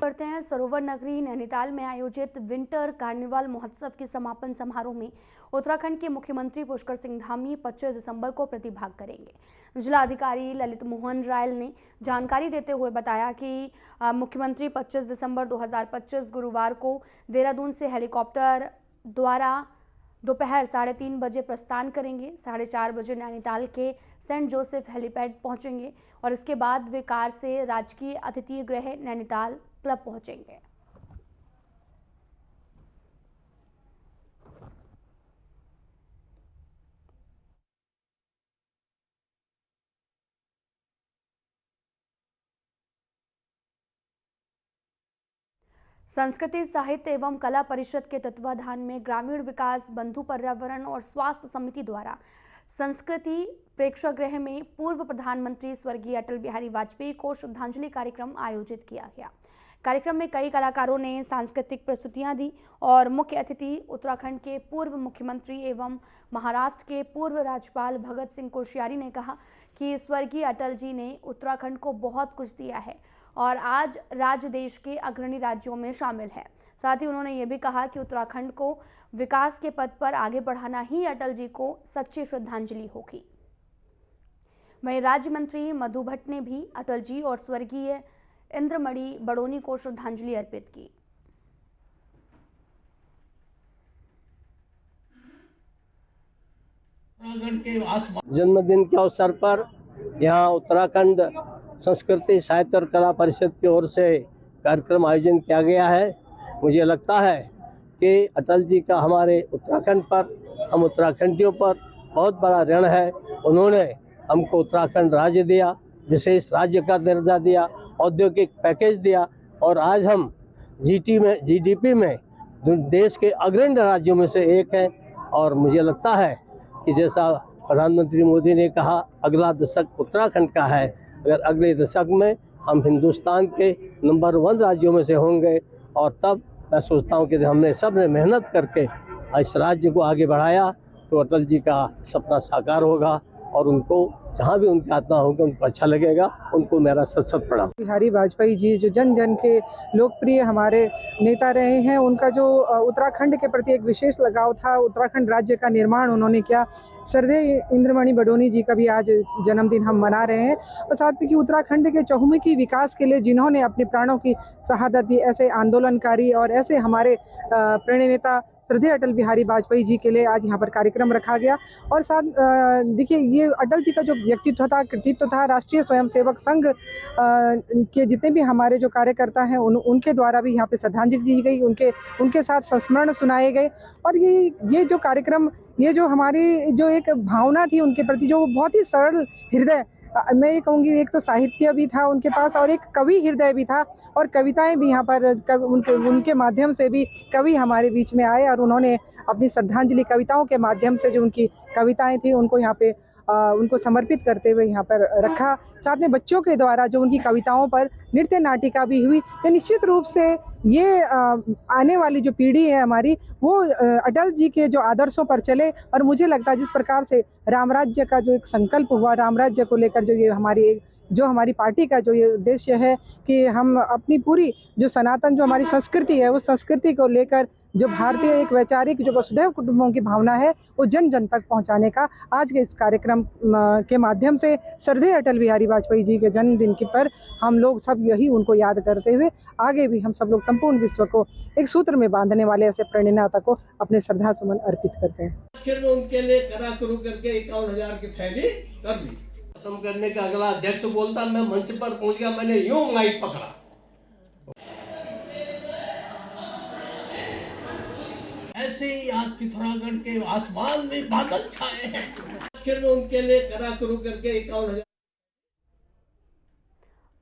करते हैं सरोवर नगरी नैनीताल में आयोजित विंटर कार्निवाल महोत्सव के समापन समारोह में उत्तराखंड के मुख्यमंत्री पुष्कर सिंह धामी 25 दिसंबर को प्रतिभाग करेंगे। जिला अधिकारी ललित मोहन रायल ने जानकारी देते हुए बताया कि मुख्यमंत्री 25 दिसंबर 2025 गुरुवार को देहरादून से हेलीकॉप्टर द्वारा दोपहर 3:30 बजे प्रस्थान करेंगे। 4:30 बजे नैनीताल के सेंट जोसेफ हेलीपैड पहुंचेंगे और इसके बाद वे कार से राजकीय अतिथि गृह नैनीताल क्लब पहुंचेंगे। संस्कृति साहित्य एवं कला परिषद के तत्वाधान में ग्रामीण विकास बंधु पर्यावरण और स्वास्थ्य समिति द्वारा संस्कृति प्रेक्षागृह में पूर्व प्रधानमंत्री स्वर्गीय अटल बिहारी वाजपेयी को श्रद्धांजलि कार्यक्रम आयोजित किया गया। कार्यक्रम में कई कलाकारों ने सांस्कृतिक प्रस्तुतियां दी और मुख्य अतिथि उत्तराखंड के पूर्व मुख्यमंत्री एवं महाराष्ट्र के पूर्व राज्यपाल भगत सिंह कोश्यारी ने कहा कि स्वर्गीय अटल जी ने उत्तराखंड को बहुत कुछ दिया है और आज राज्य देश के अग्रणी राज्यों में शामिल है। साथ ही उन्होंने ये भी कहा कि उत्तराखंड को विकास के पथ पर आगे बढ़ाना ही अटल जी को सच्ची श्रद्धांजलि होगी। वहीं राज्य मंत्री मधु भट्ट ने भी अटल जी और स्वर्गीय इंद्रमणि बडोनी को श्रद्धांजलि अर्पित की। जन्मदिन के अवसर पर यहाँ उत्तराखंड संस्कृति साहित्य और कला परिषद की ओर से कार्यक्रम आयोजन किया गया है। मुझे लगता है कि अटल जी का हमारे उत्तराखंड पर, हम उत्तराखंडियों पर बहुत बड़ा ऋण है। उन्होंने हमको उत्तराखंड राज्य दिया, विशेष राज्य का दर्जा दिया, औद्योगिक पैकेज दिया और आज हम जीडीपी में देश के अग्रणी राज्यों में से एक है। और मुझे लगता है कि जैसा प्रधानमंत्री मोदी ने कहा, अगला दशक उत्तराखंड का है। अगर अगले दशक में हम हिंदुस्तान के नंबर 1 राज्यों में से होंगे और तब मैं सोचता हूँ कि हमने सब ने मेहनत करके इस राज्य को आगे बढ़ाया तो अटल जी का सपना साकार होगा और उनको जहाँ भी उनकी आत्मा होगी उनको अच्छा लगेगा। उनको मेरा सत प्रणाम। बिहारी वाजपेयी जी जो जन जन के लोकप्रिय हमारे नेता रहे हैं, उनका जो उत्तराखंड के प्रति एक विशेष लगाव था, उत्तराखंड राज्य का निर्माण उन्होंने किया। श्रद्धेय इंद्रमणि बडोनी जी का भी आज जन्मदिन हम मना रहे हैं और साथ में कि उत्तराखंड के चहुमुखी विकास के लिए जिन्होंने अपने प्राणों की शहादत दी, ऐसे आंदोलनकारी और ऐसे हमारे प्रेरणा श्रद्धेय अटल बिहारी वाजपेयी जी के लिए आज यहाँ पर कार्यक्रम रखा गया। और साथ देखिए, ये अटल जी का जो व्यक्तित्व था, कृतित्व था, राष्ट्रीय स्वयंसेवक संघ के जितने भी हमारे जो कार्यकर्ता हैं उनके द्वारा भी यहाँ पे श्रद्धांजलि दी गई, उनके साथ संस्मरण सुनाए गए। और ये जो कार्यक्रम, ये जो हमारी जो एक भावना थी उनके प्रति, जो बहुत ही सरल हृदय, मैं ये कहूँगी, एक तो साहित्य भी था उनके पास और एक कवि हृदय भी था और कविताएं भी यहाँ पर उनके माध्यम से भी कवि हमारे बीच में आए और उन्होंने अपनी श्रद्धांजलि कविताओं के माध्यम से जो उनकी कविताएं थी उनको यहाँ पे उनको समर्पित करते हुए यहाँ पर रखा। साथ में बच्चों के द्वारा जो उनकी कविताओं पर नृत्य नाटिका भी हुई। तो निश्चित रूप से ये आने वाली जो पीढ़ी है हमारी, वो अटल जी के जो आदर्शों पर चले। और मुझे लगता है जिस प्रकार से राम राज्य का जो एक संकल्प हुआ, राम राज्य को लेकर जो हमारी पार्टी का जो ये उद्देश्य है कि हम अपनी पूरी जो सनातन जो हमारी संस्कृति है, उस संस्कृति को लेकर जो भारतीय एक वैचारिक जो वसुधैव कुटुंबों की भावना है वो जन जन तक पहुंचाने का आज के इस कार्यक्रम के माध्यम से श्रद्धेय अटल बिहारी वाजपेयी जी के जन्मदिन की पर हम लोग सब यही उनको याद करते हुए आगे भी हम सब लोग संपूर्ण विश्व को एक सूत्र में बांधने वाले ऐसे प्रेरणादाता को अपने श्रद्धा सुमन अर्पित करते हैं। आखिर में उनके लिए करा करू करके 51,000 की थैली कर दी। खत्म करने का अगला अध्यक्ष बोलता, मैं मंच पर पहुंच गया, मैंने यूं माइक पकड़ा। ऐसे ही आज पिथौरागढ़ के आसमान में बादल छाए हैं। आखिर में उनके लिए करा करू करके 51,000।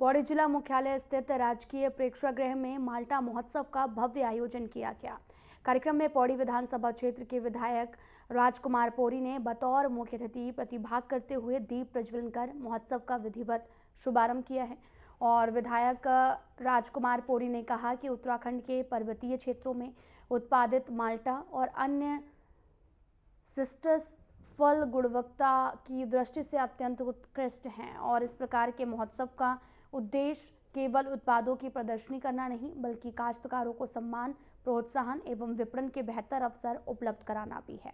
पौड़ी जिला मुख्यालय स्थित राजकीय प्रेक्षागृह में माल्टा महोत्सव का भव्य आयोजन किया गया। कार्यक्रम में पौड़ी विधानसभा क्षेत्र के विधायक राजकुमार पौरी ने बतौर मुख्य अतिथि प्रतिभाग करते हुए दीप प्रज्वलन कर महोत्सव का विधिवत शुभारंभ किया है। और विधायक राजकुमार पौरी ने कहा कि उत्तराखंड के पर्वतीय क्षेत्रों में उत्पादित माल्टा और अन्य सिट्रस फल गुणवत्ता की दृष्टि से अत्यंत उत्कृष्ट हैं और इस प्रकार के महोत्सव का उद्देश्य केवल उत्पादों की प्रदर्शनी करना नहीं बल्कि काश्तकारों को सम्मान, प्रोत्साहन एवं विपणन के बेहतर अवसर उपलब्ध कराना भी है।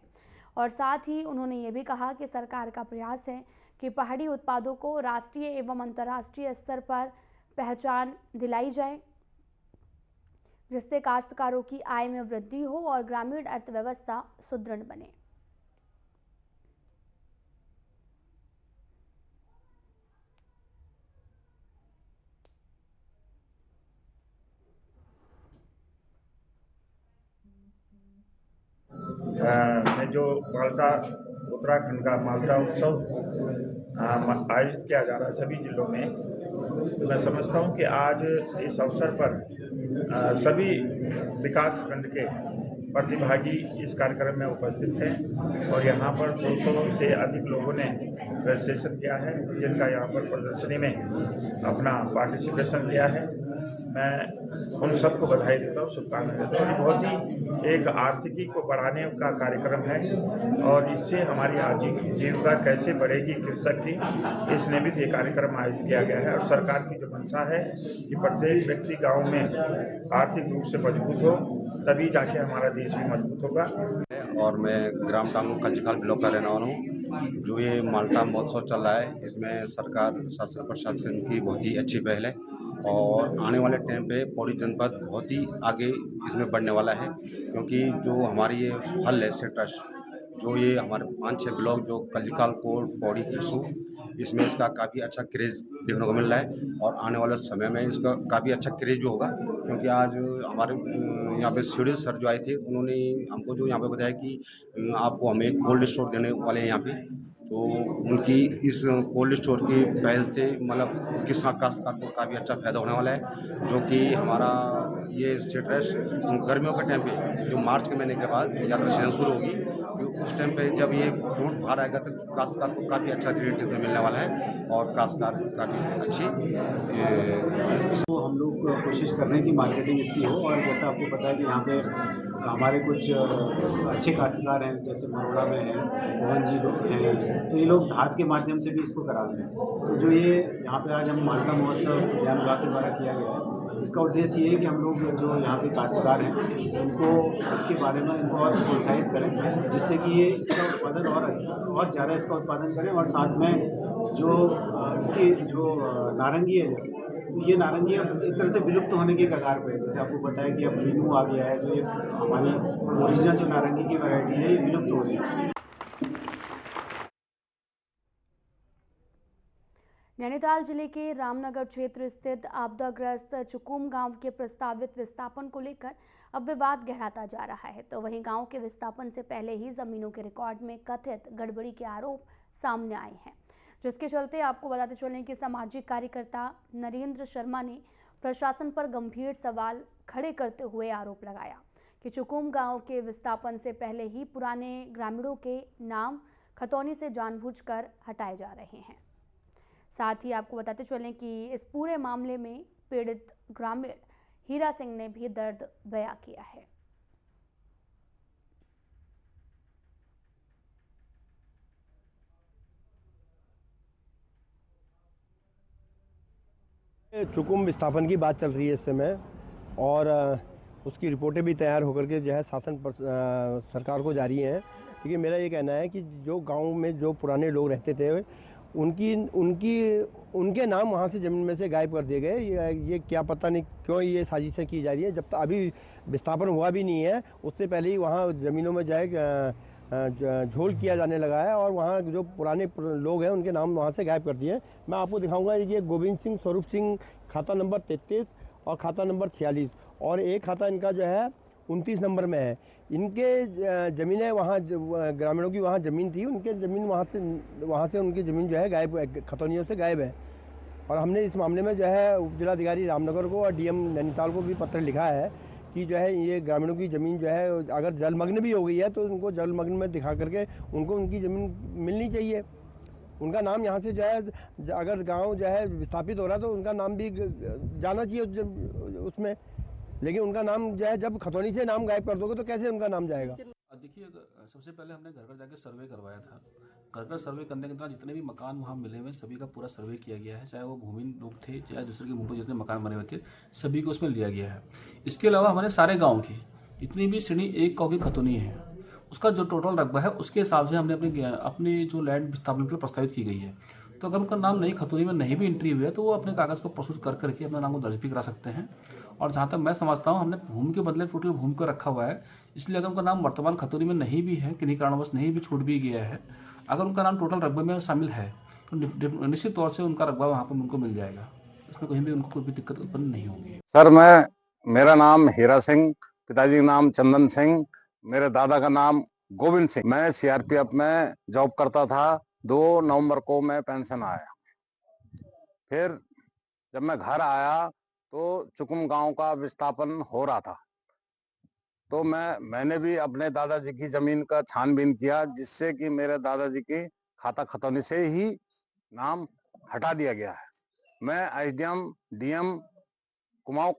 और साथ ही उन्होंने ये भी कहा कि सरकार का प्रयास है कि पहाड़ी उत्पादों को राष्ट्रीय एवं अंतर्राष्ट्रीय स्तर पर पहचान दिलाई जाए, जिससे काश्तकारों की आय में वृद्धि हो और ग्रामीण अर्थव्यवस्था सुदृढ़ बने। में जो माल्टा उत्तराखंड का माल्टा उत्सव आयोजित किया जा रहा है सभी जिलों में, मैं समझता हूं कि आज इस अवसर पर सभी विकास खंड के प्रतिभागी इस कार्यक्रम में उपस्थित हैं और यहाँ पर 200 से अधिक लोगों ने रजिस्ट्रेशन किया है, जिनका यहाँ पर प्रदर्शनी में अपना पार्टिसिपेशन किया है। मैं उन सबको बधाई देता हूँ, शुभकामनाएं देता हूँ। बहुत ही एक आर्थिकी को बढ़ाने का कार्यक्रम है और इससे हमारी आजीविका कैसे बढ़ेगी कृषक की, इस निमित्त ये कार्यक्रम आयोजित किया गया है। और सरकार की जो मंशा है कि प्रत्येक व्यक्ति गांव में आर्थिक रूप से मजबूत हो, तभी जाके हमारा देश भी मजबूत होगा। और मैं ग्राम टांगू कल्चीखाल ब्लॉक का रहने वाला हूँ। जो ये माल्टा महोत्सव चल रहा है, इसमें सरकार शासन प्रशासन की बहुत ही अच्छी पहल है और आने वाले टाइम पे पौड़ी जनपद बहुत ही आगे इसमें बढ़ने वाला है, क्योंकि जो हमारी ये फल है सिट्रस, जो ये हमारे 5-6 ब्लॉक जो कल्चीखाल, कोट, पौड़ी, किरसू, इसमें इसका काफ़ी अच्छा क्रेज़ देखने को मिल रहा है और आने वाले समय में इसका काफ़ी अच्छा क्रेज़ भी होगा। क्योंकि आज हमारे यहाँ पे सीडी सर जो आए थे, उन्होंने हमको जो यहाँ पे बताया कि आपको हमें कोल्ड स्टोर देने वाले हैं यहाँ पे, तो उनकी इस कोल्ड स्टोर की पहल से मतलब किसान काश्तकार को काफ़ी अच्छा फ़ायदा होने वाला है। जो कि हमारा ये सिट्रस गर्मियों के टाइम पे जो मार्च के महीने के बाद यात्रा सीजन शुरू होगी, तो उस टाइम पे जब ये फ्रूट बाहर आएगा तो काश्तकार को काफ़ी अच्छा रेट इसमें मिलने वाला है और काश्तकार काफ़ी अच्छी तो हम लोग कोशिश कर रहे हैं कि मार्केटिंग इसकी हो। और जैसा आपको पता है कि यहाँ पे हमारे कुछ अच्छे काश्तकार हैं, जैसे मरोड़ा में हैं, मोहन जी लोग हैं, तो ये लोग हाथ के माध्यम से भी इसको करा रहे हैं। तो जो ये यहाँ पे आज हम माल्टा महोत्सव उद्यान विभाग के द्वारा किया गया है, इसका उद्देश्य ये है कि हम लोग जो यहाँ के काश्तकार हैं उनको इसके बारे में इनको और प्रोत्साहित करें, जिससे कि ये इसका उत्पादन और ज़्यादा इसका उत्पादन करें। और साथ में जो इसकी जो नारंगी है, जैसे तो ये नारंगी अब एक तरह से विलुप्त होने के कगार पे है। जैसे आपको पता है कि अब कीनू आ गया है, जो ये हमारी ओरिजिनल जो नारंगी की वैरायटी है ये विलुप्त हो रही है। नैनीताल जिले के रामनगर क्षेत्र स्थित आपदाग्रस्त चुकुम गांव के प्रस्तावित विस्थापन को लेकर अब विवाद गहराता जा रहा है। तो वहीं गांव के विस्थापन से पहले ही जमीनों के रिकॉर्ड में कथित गड़बड़ी के आरोप सामने आए हैं, जिसके चलते आपको बताते चलें कि सामाजिक कार्यकर्ता नरेंद्र शर्मा ने प्रशासन पर गंभीर सवाल खड़े करते हुए आरोप लगाया कि चुकुम गांव के विस्थापन से पहले ही पुराने ग्रामीणों के नाम खतौनी से जानबूझकर हटाए जा रहे हैं। साथ ही आपको बताते चलें कि इस पूरे मामले में पीड़ित ग्रामीण हीरा सिंह ने भी दर्द बयां किया है। चुकुम विस्थापन की बात चल रही है इस समय और उसकी रिपोर्टें भी तैयार होकर के जो है शासन पर सरकार को जारी हैं। क्योंकि मेरा ये कहना है कि जो गांव में जो पुराने लोग रहते थे उनके नाम वहाँ से ज़मीन में से गायब कर दिए गए। ये क्या पता नहीं क्यों ये साजिशें की जा रही है। जब तक अभी विस्थापन हुआ भी नहीं है, उससे पहले ही वहाँ ज़मीनों में झोल किया जाने लगा है और वहाँ जो पुराने लोग हैं उनके नाम वहाँ से गायब कर दिए। मैं आपको दिखाऊंगा, ये गोविंद सिंह, स्वरूप सिंह, खाता नंबर 33 और खाता नंबर 46 और एक खाता इनका जो है 29 नंबर में है। इनके ज़मीनें वहाँ ग्रामीणों की वहाँ ज़मीन थी, उनके ज़मीन वहाँ से उनकी ज़मीन जो है गायब, खतौनियों से गायब है। और हमने इस मामले में जो है उप जिलाधिकारी रामनगर को और डीएम नैनीताल को भी पत्र लिखा है कि जो है ये ग्रामीणों की ज़मीन जो है अगर जलमग्न भी हो गई है तो उनको जलमग्न में दिखा करके उनको उनकी ज़मीन मिलनी चाहिए। उनका नाम यहाँ से जो है, अगर गांव जो है विस्थापित हो रहा है तो उनका नाम भी जाना चाहिए उसमें, लेकिन उनका नाम जो है जब खतौनी से नाम गायब कर दोगे तो कैसे उनका नाम जाएगा। देखिए सबसे पहले हमने घर घर जाके सर्वे करवाया था। घर घर सर्वे करने के दौरान जितने भी मकान वहाँ मिले हुए सभी का पूरा सर्वे किया गया है, चाहे वो भूमिहीन लोग थे चाहे दूसरे के मुंह पर जितने मकान बने हुए थे सभी को उसमें लिया गया है। इसके अलावा हमारे सारे गाँव की जितनी भी श्रेणी 1 गाँव की खतौनी है उसका जो टोटल रकबा है उसके हिसाब से हमने अपनी जो लैंड विस्थापन के लिए प्रस्तावित की गई है। तो अगर उनका नाम नई खतौनी में नहीं भी एंट्री हुई है तो वो अपने कागज़ को प्रस्तुत कर करके अपने नाम को दर्ज भी करा सकते हैं। और जहाँ तक मैं समझता हूँ हमने भूमि के बदले टोटल भूमि को रखा हुआ है, इसलिए अगर उनका नाम वर्तमान खतौनी में नहीं भी है, किन्हीं कारणवश नहीं भी छूट भी गया है, अगर उनका नाम टोटल रकबे में शामिल है तो निश्चित तौर से उनका रकबा वहाँ पर उनको मिल जाएगा। इसमें कहीं भी उनको कोई भी दिक्कत उत्पन्न नहीं होगी। सर मेरा नाम हीरा सिंह, पिताजी का नाम चंदन सिंह, मेरे दादा का नाम गोविंद सिंह। मैं सीआरपीएफ में जॉब करता था। 2 नवंबर को मैं पेंशन आया। फिर जब मैं घर आया तो चुकुम गांव का विस्थापन हो रहा था, तो मैंने भी अपने दादाजी की जमीन का छानबीन किया, जिससे कि मेरे दादाजी की खाता खतौनी से ही नाम हटा दिया गया है। मैं एसडीएम डीएम कुमाऊं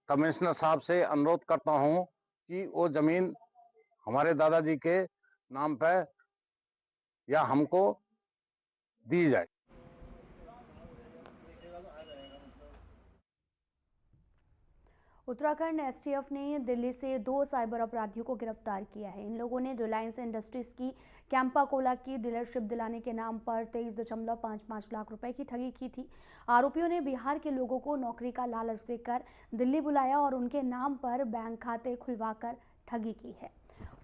कमिश्नर साहब से अनुरोध करता हूं कि वो जमीन हमारे दादाजी के नाम पे या हमको दी जाए। उत्तराखंड एसटीएफ ने दिल्ली से 2 साइबर अपराधियों को गिरफ्तार किया है। इन लोगों ने रिलायंस इंडस्ट्रीज की कैंपा कोला की डीलरशिप दिलाने के नाम पर 23.55 लाख रुपए की ठगी की थी। आरोपियों ने बिहार के लोगों को नौकरी का लालच देकर दिल्ली बुलाया और उनके नाम पर बैंक खाते खुलवाकर ठगी की है।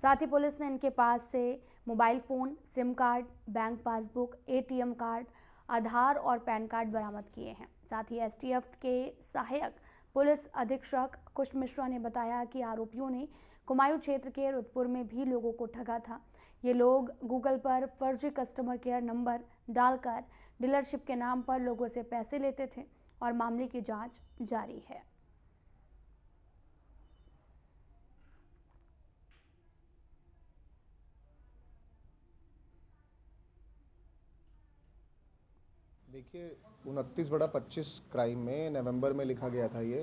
साथ ही पुलिस ने इनके पास से mobile phone, sim card, bank passbook, ATM card, Aadhaar और पैन कार्ड बरामद किए हैं। साथ ही एसटीएफ के सहायक पुलिस अधीक्षक कुश मिश्रा ने बताया कि आरोपियों ने कुमायूं क्षेत्र के रुदपुर में भी लोगों को ठगा था। ये लोग गूगल पर फर्जी कस्टमर केयर नंबर डालकर डीलरशिप के नाम पर लोगों से पैसे लेते थे और मामले की जांच जारी है। देखिए 29/25 क्राइम में नवंबर में लिखा गया था। ये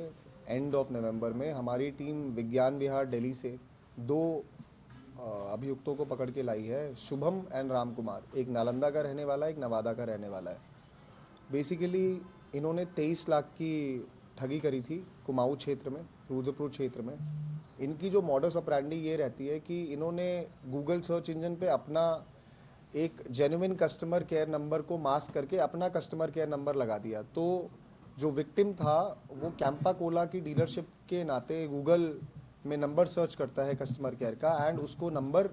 एंड ऑफ नवंबर में हमारी टीम विज्ञान विहार दिल्ली से 2 अभियुक्तों को पकड़ के लाई है। शुभम एंड राम कुमार, एक नालंदा का रहने वाला है, एक नवादा का रहने वाला है। बेसिकली इन्होंने 23 लाख की ठगी करी थी कुमाऊं क्षेत्र में, रुद्रपुर क्षेत्र में। इनकी जो मॉडस ऑपरेंडी ये रहती है कि इन्होंने गूगल सर्च इंजन पे अपना एक जेन्युइन कस्टमर केयर नंबर को मास्क करके अपना कस्टमर केयर नंबर लगा दिया। तो जो विक्टिम था वो कैंपा कोला की डीलरशिप के नाते गूगल में नंबर सर्च करता है कस्टमर केयर का, एंड उसको नंबर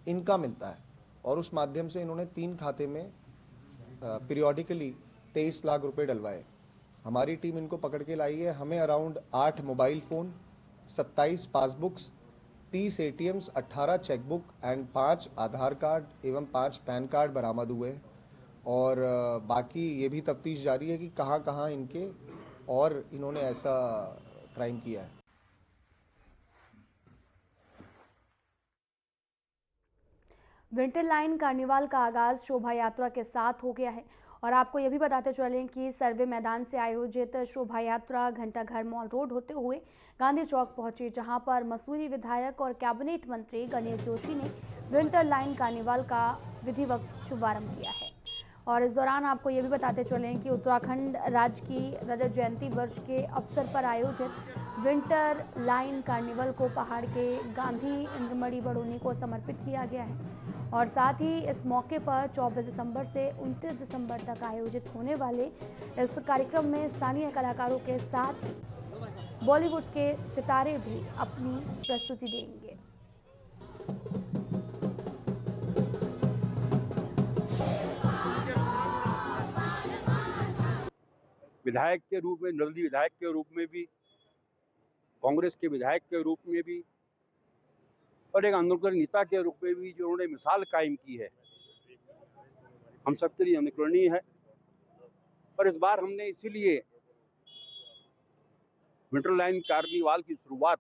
इनका मिलता है और उस माध्यम से इन्होंने 3 खाते में पीरियोडिकली 23 लाख रुपए डलवाए। हमारी टीम इनको पकड़ के लाई है। हमें around 8 mobile phone, 27 passbooks, 30 ATMs, 18 chequebook and 5 Aadhaar card एवं 5 पैन कार्ड बरामद हुए। और बाकी ये भी तफ्तीश जारी है कि कहाँ कहाँ इनके और इन्होंने ऐसा क्राइम किया है। विंटर लाइन कार्निवाल का आगाज शोभा यात्रा के साथ हो गया है और आपको यह भी बताते चलें कि सर्वे मैदान से आयोजित शोभा यात्रा घंटाघर मॉल रोड होते हुए गांधी चौक पहुंची, जहां पर मसूरी विधायक और कैबिनेट मंत्री गणेश जोशी ने विंटर लाइन कार्निवाल का विधिवत शुभारंभ किया है। और इस दौरान आपको ये भी बताते चलें कि उत्तराखंड राज्य की रजत जयंती वर्ष के अवसर पर आयोजित विंटर लाइन कार्निवल को पहाड़ के गांधी इंद्रमणि बडोनी को समर्पित किया गया है। और साथ ही इस मौके पर 24 दिसंबर से 29 दिसंबर तक आयोजित होने वाले इस कार्यक्रम में स्थानीय कलाकारों के साथ ही बॉलीवुड के सितारे भी अपनी प्रस्तुति देंगे। विधायक के रूप में, निर्दलीय विधायक के रूप में भी, कांग्रेस के विधायक के रूप में भी और एक आंदोलनकारी नेता के रूप में भी जो उन्होंने मिसाल कायम की है, हम सबके लिए अनुकरणीय है। और इस बार हमने इसीलिए विंटर लाइन कार्निवाल की शुरुआत,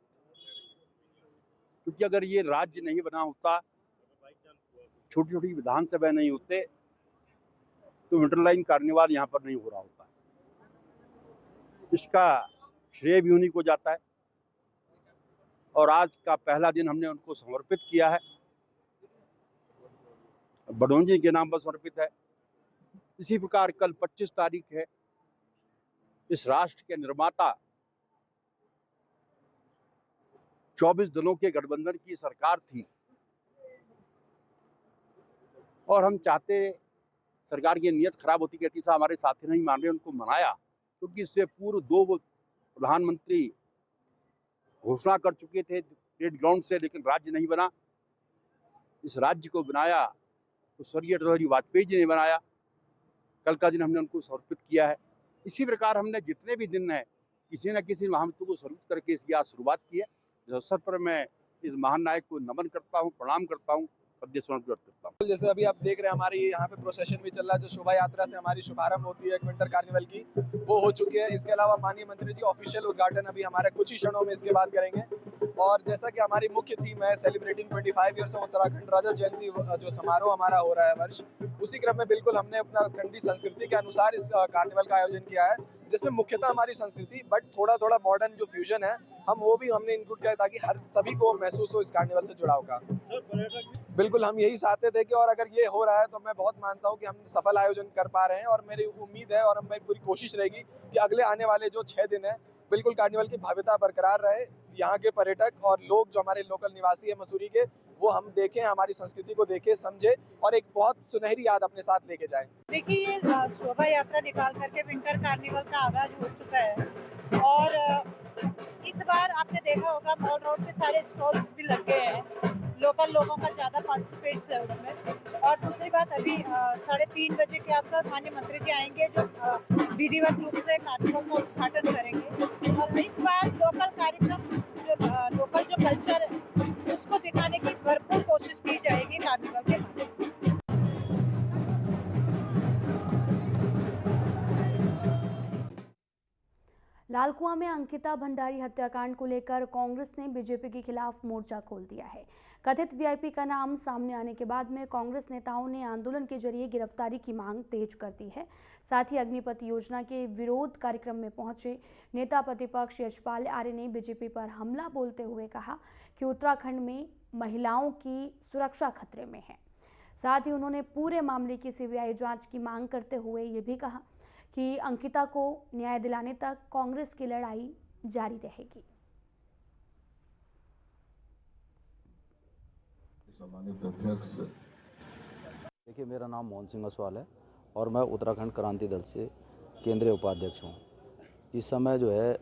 क्योंकि अगर ये राज्य नहीं बना होता, छोटी छोटी विधानसभा नहीं होते, तो विंटर लाइन कार्निवाल यहाँ पर नहीं हो रहा होता। इसका श्रेय भी उन्हीं को जाता है और आज का पहला दिन हमने उनको समर्पित किया है। बडोनी जी के नाम पर समर्पित है। इसी प्रकार कल 25 तारीख है, इस राष्ट्र के निर्माता 24 दलों के गठबंधन की सरकार थी और हम चाहते, सरकार की नीयत खराब होती कहती साहब हमारे साथी नहीं मान रहे, उनको मनाया, क्योंकि इससे पूर्व 2 प्रधानमंत्री घोषणा कर चुके थे स्टेट ग्राउंड से, लेकिन राज्य नहीं बना। इस राज्य को बनाया तो स्वर्गीय अटल बिहारी वाजपेयी जी ने बनाया। कल का दिन हमने उनको समर्पित किया है। इसी प्रकार हमने जितने भी दिन हैं, किसी न किसी महामित्र को समर्पित करके इसकी आज शुरुआत की है। इस अवसर पर मैं इस महान नायक को नमन करता हूँ, प्रणाम करता हूँ, श्रद्धा समर्पित करता हूँ। जैसे अभी आप देख रहे हैं हमारी यहाँ पे प्रोसेशन भी चल रहा है, जो शोभा यात्रा से हमारी शुभारंभ होती है विंटर कार्निवल की, वो हो चुकी है। इसके अलावा माननीय मंत्री जी ऑफिशियल उद्घाटन अभी हमारे कुछ ही क्षणों में इसके बाद करेंगे। और जैसा कि हमारी मुख्य थीम है सेलिब्रेटिंग 25 ईयर्स ऑफ उत्तराखंड, रजत जयंती जो समारोह हमारा हो रहा है वर्ष, उसी क्रम में बिल्कुल हमने अपना खंडी संस्कृति के अनुसार इस कार्निवल का आयोजन किया है, जिसमें मुख्यतः हमारी संस्कृति बट थोड़ा थोड़ा मॉडर्न जो फ्यूजन है हम वो भी हमने इंक्लूड किया ताकि हर सभी को महसूस हो इस कार्निवल से जुड़ाव का। बिल्कुल हम यही चाहते थे कि और अगर ये हो रहा है तो मैं बहुत मानता हूँ कि हम सफल आयोजन कर पा रहे हैं और मेरी उम्मीद है और मेरी पूरी कोशिश रहेगी कि अगले आने वाले जो 6 दिन है बिल्कुल कार्निवल की भव्यता बरकरार रहे। यहाँ के पर्यटक और लोग जो हमारे लोकल निवासी है मसूरी के, वो हम देखें, हमारी संस्कृति को देखें, समझे और एक बहुत सुनहरी याद अपने साथ लेके जाएं। देखिए ये शोभा यात्रा निकाल करके विंटर कार्निवल का आगाज हो चुका है और इस बार आपने देखा होगा मॉल रोड पे सारे स्टॉल्स भी लग गए हैं, लोकल लोगों का ज़्यादा पार्टिसिपेट्स है उसमें। और दूसरी बात अभी 3:30 बजे के आसपास माननीय मंत्री जी आएंगे जो विधिवत रूप से कार्निवल का उद्घाटन करेंगे। और इस बार लोकल कार्यक्रम जो लोकल जो कल्चर है उसको दिखाने की भरपूर कोशिश की जाएगी कार्निवल के माध्यम से। लालकुआं में अंकिता भंडारी हत्याकांड को लेकर कांग्रेस ने बीजेपी के खिलाफ मोर्चा खोल दिया है। कथित वीआईपी का नाम सामने आने के बाद में कांग्रेस नेताओं ने आंदोलन के जरिए गिरफ्तारी की मांग तेज कर दी है। साथ ही अग्निपथ योजना के विरोध कार्यक्रम में पहुंचे नेता प्रतिपक्ष यशपाल आर्य ने बीजेपी पर हमला बोलते हुए कहा कि उत्तराखंड में महिलाओं की सुरक्षा खतरे में है। साथ ही उन्होंने पूरे मामले की सीबीआई जांच की मांग करते हुए ये भी कहा कि अंकिता को न्याय दिलाने तक कांग्रेस की लड़ाई जारी रहेगी। सम्मानित अध्यक्ष, देखिए मेरा नाम मोहन सिंह असवाल है और मैं उत्तराखंड क्रांति दल से केंद्रीय उपाध्यक्ष हूँ। इस समय जो है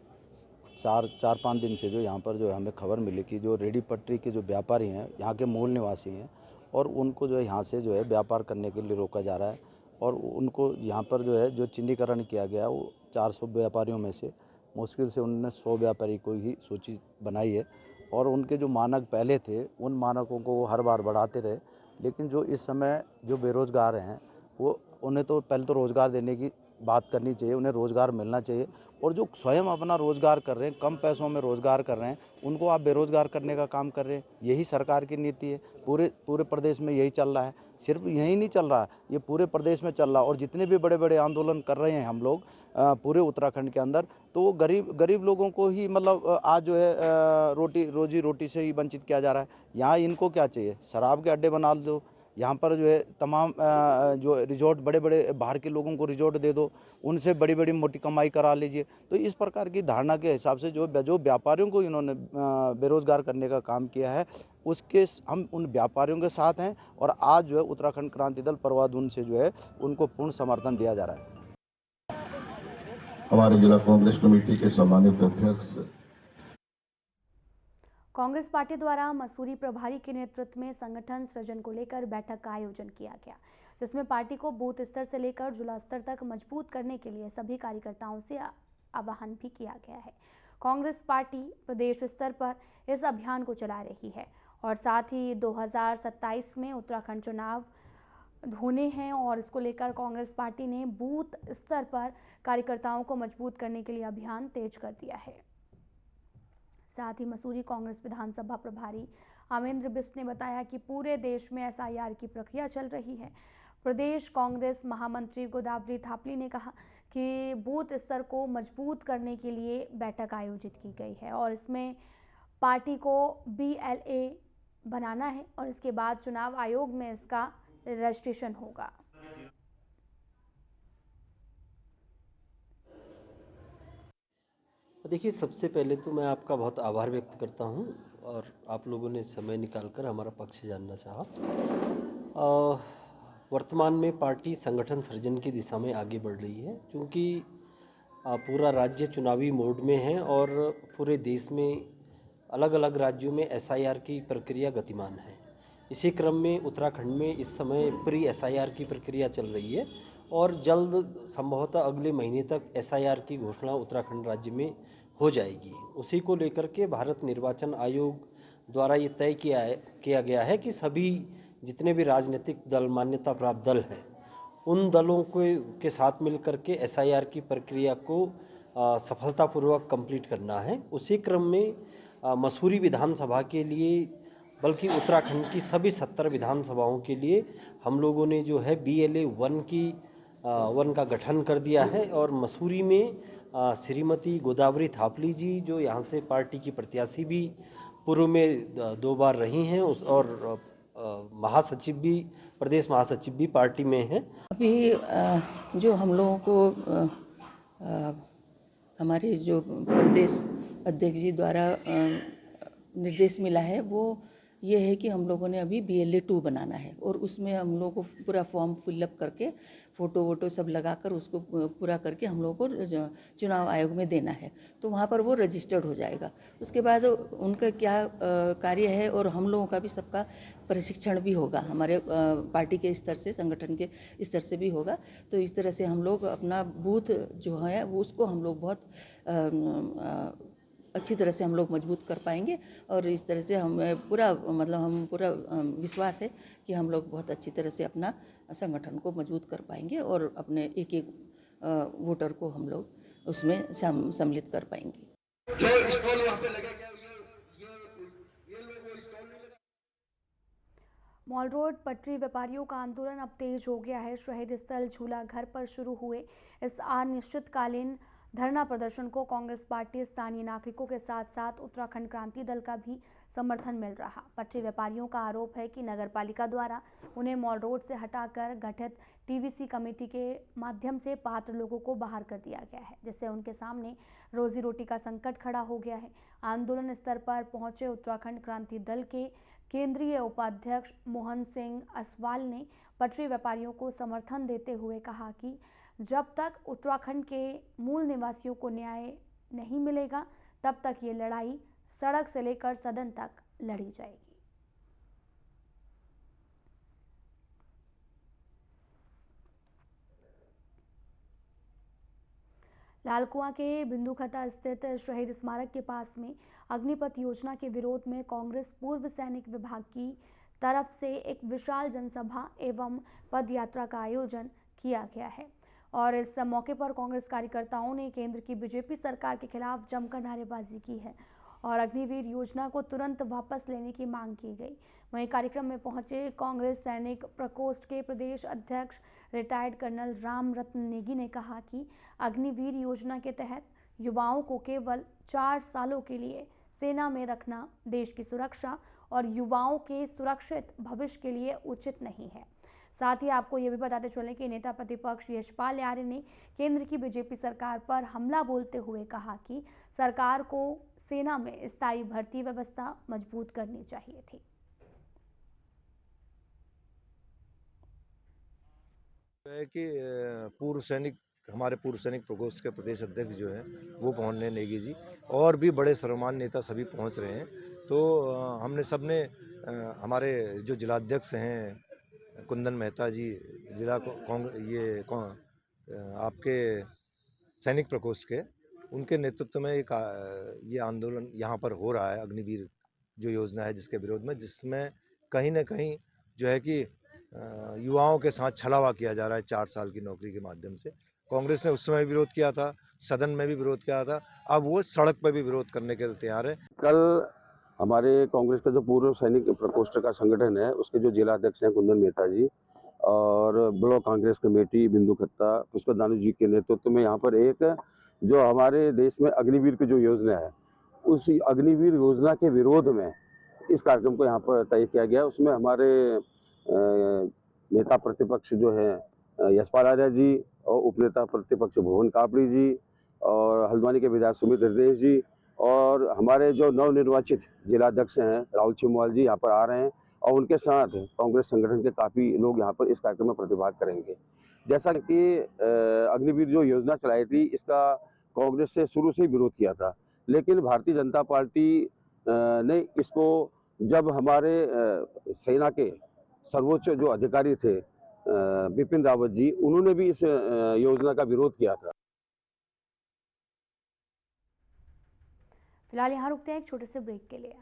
4-5 दिन से जो यहाँ पर जो है हमें खबर मिली कि जो रेडी पटरी के जो व्यापारी हैं, यहाँ के मूल निवासी हैं और उनको जो है यहाँ से जो है व्यापार करने के लिए रोका जा रहा है और उनको यहाँ पर जो है जो चिन्हीकरण किया गया वो 400 व्यापारियों में से मुश्किल से उन्होंने 100 व्यापारी को ही सूची बनाई है और उनके जो मानक पहले थे उन मानकों को वो हर बार बढ़ाते रहे। लेकिन जो इस समय जो बेरोज़गार हैं वो उन्हें तो पहले तो रोज़गार देने की बात करनी चाहिए, उन्हें रोज़गार मिलना चाहिए और जो स्वयं अपना रोज़गार कर रहे हैं, कम पैसों में रोज़गार कर रहे हैं, उनको आप बेरोज़गार करने का काम कर रहे हैं। यही सरकार की नीति है। पूरे प्रदेश में यही चल रहा है। सिर्फ यही नहीं चल रहा है, ये पूरे प्रदेश में चल रहा है और जितने भी बड़े बड़े आंदोलन कर रहे हैं हम लोग पूरे उत्तराखंड के अंदर, तो वो गरीब लोगों को ही मतलब आज जो है रोजी रोटी से ही वंचित किया जा रहा है। यहाँ इनको क्या चाहिए? शराब के अड्डे बना दो, यहाँ पर जो है तमाम जो रिजॉर्ट बड़े बड़े बाहर के लोगों को रिजॉर्ट दे दो, उनसे बड़ी बड़ी मोटी कमाई करा लीजिए। तो इस प्रकार की धारणा के हिसाब से जो व्यापारियों को इन्होंने बेरोज़गार करने का काम किया है, उसके हम उन व्यापारियों के साथ हैं और आज जो है उत्तराखंड क्रांति दल परवादून से जो है उनको पूर्ण समर्थन दिया जा रहा है। हमारे जिला कांग्रेस कमेटी के सम्मानित अध्यक्ष, कांग्रेस पार्टी द्वारा मसूरी प्रभारी के नेतृत्व में संगठन सृजन को लेकर बैठक का आयोजन किया गया, जिसमें पार्टी को बूथ स्तर से लेकर जिला स्तर तक मजबूत करने के लिए सभी कार्यकर्ताओं से आह्वान भी किया गया है। कांग्रेस पार्टी प्रदेश स्तर पर इस अभियान को चला रही है और साथ ही 2027 में उत्तराखंड चुनाव होने हैं और इसको लेकर कांग्रेस पार्टी ने बूथ स्तर पर कार्यकर्ताओं को मजबूत करने के लिए अभियान तेज कर दिया है। साथ ही मसूरी कांग्रेस विधानसभा प्रभारी अमेंद्र बिष्ट ने बताया कि पूरे देश में एसआईआर की प्रक्रिया चल रही है। प्रदेश कांग्रेस महामंत्री गोदावरी थापली ने कहा कि बूथ स्तर को मजबूत करने के लिए बैठक आयोजित की गई है और इसमें पार्टी को BLA बनाना है और इसके बाद चुनाव आयोग में इसका रजिस्ट्रेशन होगा। देखिए, सबसे पहले तो मैं आपका बहुत आभार व्यक्त करता हूं और आप लोगों ने समय निकालकर हमारा पक्ष जानना चाहा। वर्तमान में पार्टी संगठन सृजन की दिशा में आगे बढ़ रही है, क्योंकि पूरा राज्य चुनावी मोड में है और पूरे देश में अलग अलग राज्यों में SIR की प्रक्रिया गतिमान है। इसी क्रम में उत्तराखंड में इस समय प्री SIR की प्रक्रिया चल रही है और जल्द संभवतः अगले महीने तक SIR की घोषणा उत्तराखंड राज्य में हो जाएगी। उसी को लेकर के भारत निर्वाचन आयोग द्वारा ये तय किया गया है कि सभी जितने भी राजनीतिक दल, मान्यता प्राप्त दल हैं, उन दलों के साथ मिलकर के SIR की प्रक्रिया को सफलतापूर्वक कंप्लीट करना है। उसी क्रम में मसूरी विधानसभा के लिए, बल्कि उत्तराखंड की सभी 70 विधानसभाओं के लिए हम लोगों ने जो है BLA 1 का गठन कर दिया है और मसूरी में श्रीमती गोदावरी थापली जी, जो यहाँ से पार्टी की प्रत्याशी भी पूर्व में 2 बार रही हैं, और महासचिव भी, प्रदेश महासचिव भी पार्टी में हैं। अभी जो हम लोगों को हमारे जो प्रदेश अध्यक्ष जी द्वारा निर्देश मिला है, वो ये है कि हम लोगों ने अभी BLA 2 बनाना है और उसमें हम लोगों को पूरा फॉर्म फिलअप करके फ़ोटो वोटो सब लगाकर उसको पूरा करके हम लोगों को चुनाव आयोग में देना है। तो वहाँ पर वो रजिस्टर्ड हो जाएगा। उसके बाद उनका क्या कार्य है और हम लोगों का भी सबका प्रशिक्षण भी होगा, हमारे पार्टी के स्तर से, संगठन के स्तर से भी होगा। तो इस तरह से हम लोग अपना बूथ जो है वो उसको हम लोग बहुत अच्छी तरह से हम लोग मजबूत कर पाएंगे और इस तरह से हमें हम पूरा विश्वास है कि हम लोग बहुत अच्छी तरह से अपना संगठन को मजबूत कर पाएंगे और अपने एक एक वोटर को हम लोग उसमें सम्मिलित कर पाएंगे। जो स्टॉल वहाँ पे लगे क्या ये लोग वो स्टॉल नहीं लगा। मॉल रोड पटरी व्यापारियों का आंदोलन अब तेज हो गया है। शहीद स्थल झूला घर पर शुरू हुए इस अनिश्चितकालीन धरना प्रदर्शन को कांग्रेस पार्टी, स्थानीय नागरिकों के साथ साथ उत्तराखंड क्रांति दल का भी समर्थन मिल रहा। पटरी व्यापारियों का आरोप है कि नगर पालिका द्वारा उन्हें मॉल रोड से हटाकर गठित TVC कमेटी के माध्यम से पात्र लोगों को बाहर कर दिया गया है, जिससे उनके सामने रोजी रोटी का संकट खड़ा हो गया है। आंदोलन स्तर पर पहुंचे उत्तराखंड क्रांति दल के केंद्रीय उपाध्यक्ष मोहन सिंह असवाल ने पटरी व्यापारियों को समर्थन देते हुए कहा कि जब तक उत्तराखंड के मूल निवासियों को न्याय नहीं मिलेगा, तब तक ये लड़ाई सड़क से लेकर सदन तक लड़ी जाएगी। लालकुआं के बिंदुखता स्थित शहीद स्मारक के पास में अग्निपथ योजना के विरोध में कांग्रेस पूर्व सैनिक विभाग की तरफ से एक विशाल जनसभा एवं पदयात्रा का आयोजन किया गया है और इस मौके पर कांग्रेस कार्यकर्ताओं ने केंद्र की बीजेपी सरकार के खिलाफ जमकर नारेबाजी की है और अग्निवीर योजना को तुरंत वापस लेने की मांग की गई। वहीं कार्यक्रम में पहुंचे कांग्रेस सैनिक प्रकोष्ठ के प्रदेश अध्यक्ष रिटायर्ड कर्नल राम रत्न नेगी ने कहा कि अग्निवीर योजना के तहत युवाओं को केवल 4 सालों के लिए सेना में रखना देश की सुरक्षा और युवाओं के सुरक्षित भविष्य के लिए उचित नहीं है। साथ ही आपको ये भी बताते चले कि नेता प्रतिपक्ष यशपाल आर्य ने केंद्र की बीजेपी सरकार पर हमला बोलते हुए कहा कि सरकार को सेना में स्थायी भर्ती व्यवस्था मजबूत करनी चाहिए थी। है कि हमारे पूर्व सैनिक प्रकोष्ठ के प्रदेश अध्यक्ष जो हैं वो पहुंचने नेगी जी और भी बड़े सर्वमान्य नेता सभी पहुंच रहे हैं। तो हमने सबने हमारे जो जिलाध्यक्ष हैं कुंदन मेहता जी, जिला आपके सैनिक प्रकोष्ठ के, उनके नेतृत्व में ये आंदोलन यहाँ पर हो रहा है, अग्निवीर जो योजना है जिसके विरोध में, जिसमें कहीं ना कहीं जो है कि युवाओं के साथ छलावा किया जा रहा है 4 साल की नौकरी के माध्यम से। कांग्रेस ने उस समय विरोध किया था, सदन में भी विरोध किया था, अब वो सड़क पर भी विरोध करने के लिए तैयार है। कल हमारे कांग्रेस का जो पूर्व सैनिक प्रकोष्ठ का संगठन है उसके जो जिला अध्यक्ष हैं कुंदन मेहता जी और ब्लॉक कांग्रेस कमेटी बिंदुखत्ता पुष्पदानी जी के नेतृत्व में यहाँ पर एक जो हमारे देश में अग्निवीर की जो योजना है उस अग्निवीर योजना के विरोध में इस कार्यक्रम को यहाँ पर तय किया गया। उसमें हमारे नेता प्रतिपक्ष जो है यशपाल आर्य जी और उपनेता प्रतिपक्ष भुवन कापड़ी जी और हल्द्वानी के विधायक सुमित हृदय जी और हमारे जो नवनिर्वाचित जिलाध्यक्ष हैं राहुल छिमवाल जी यहाँ पर आ रहे हैं और उनके साथ कांग्रेस संगठन के काफ़ी लोग यहाँ पर इस कार्यक्रम में प्रतिभाग करेंगे। जैसा कि अग्निवीर जो योजना चलाई थी इसका कांग्रेस से शुरू से ही विरोध किया था, लेकिन भारतीय जनता पार्टी ने इसको जब हमारे सेना के सर्वोच्च जो अधिकारी थे बिपिन रावत जी, उन्होंने भी इस योजना का विरोध किया था। फिलहाल यहाँ रुकते हैं एक छोटे से ब्रेक के लिए।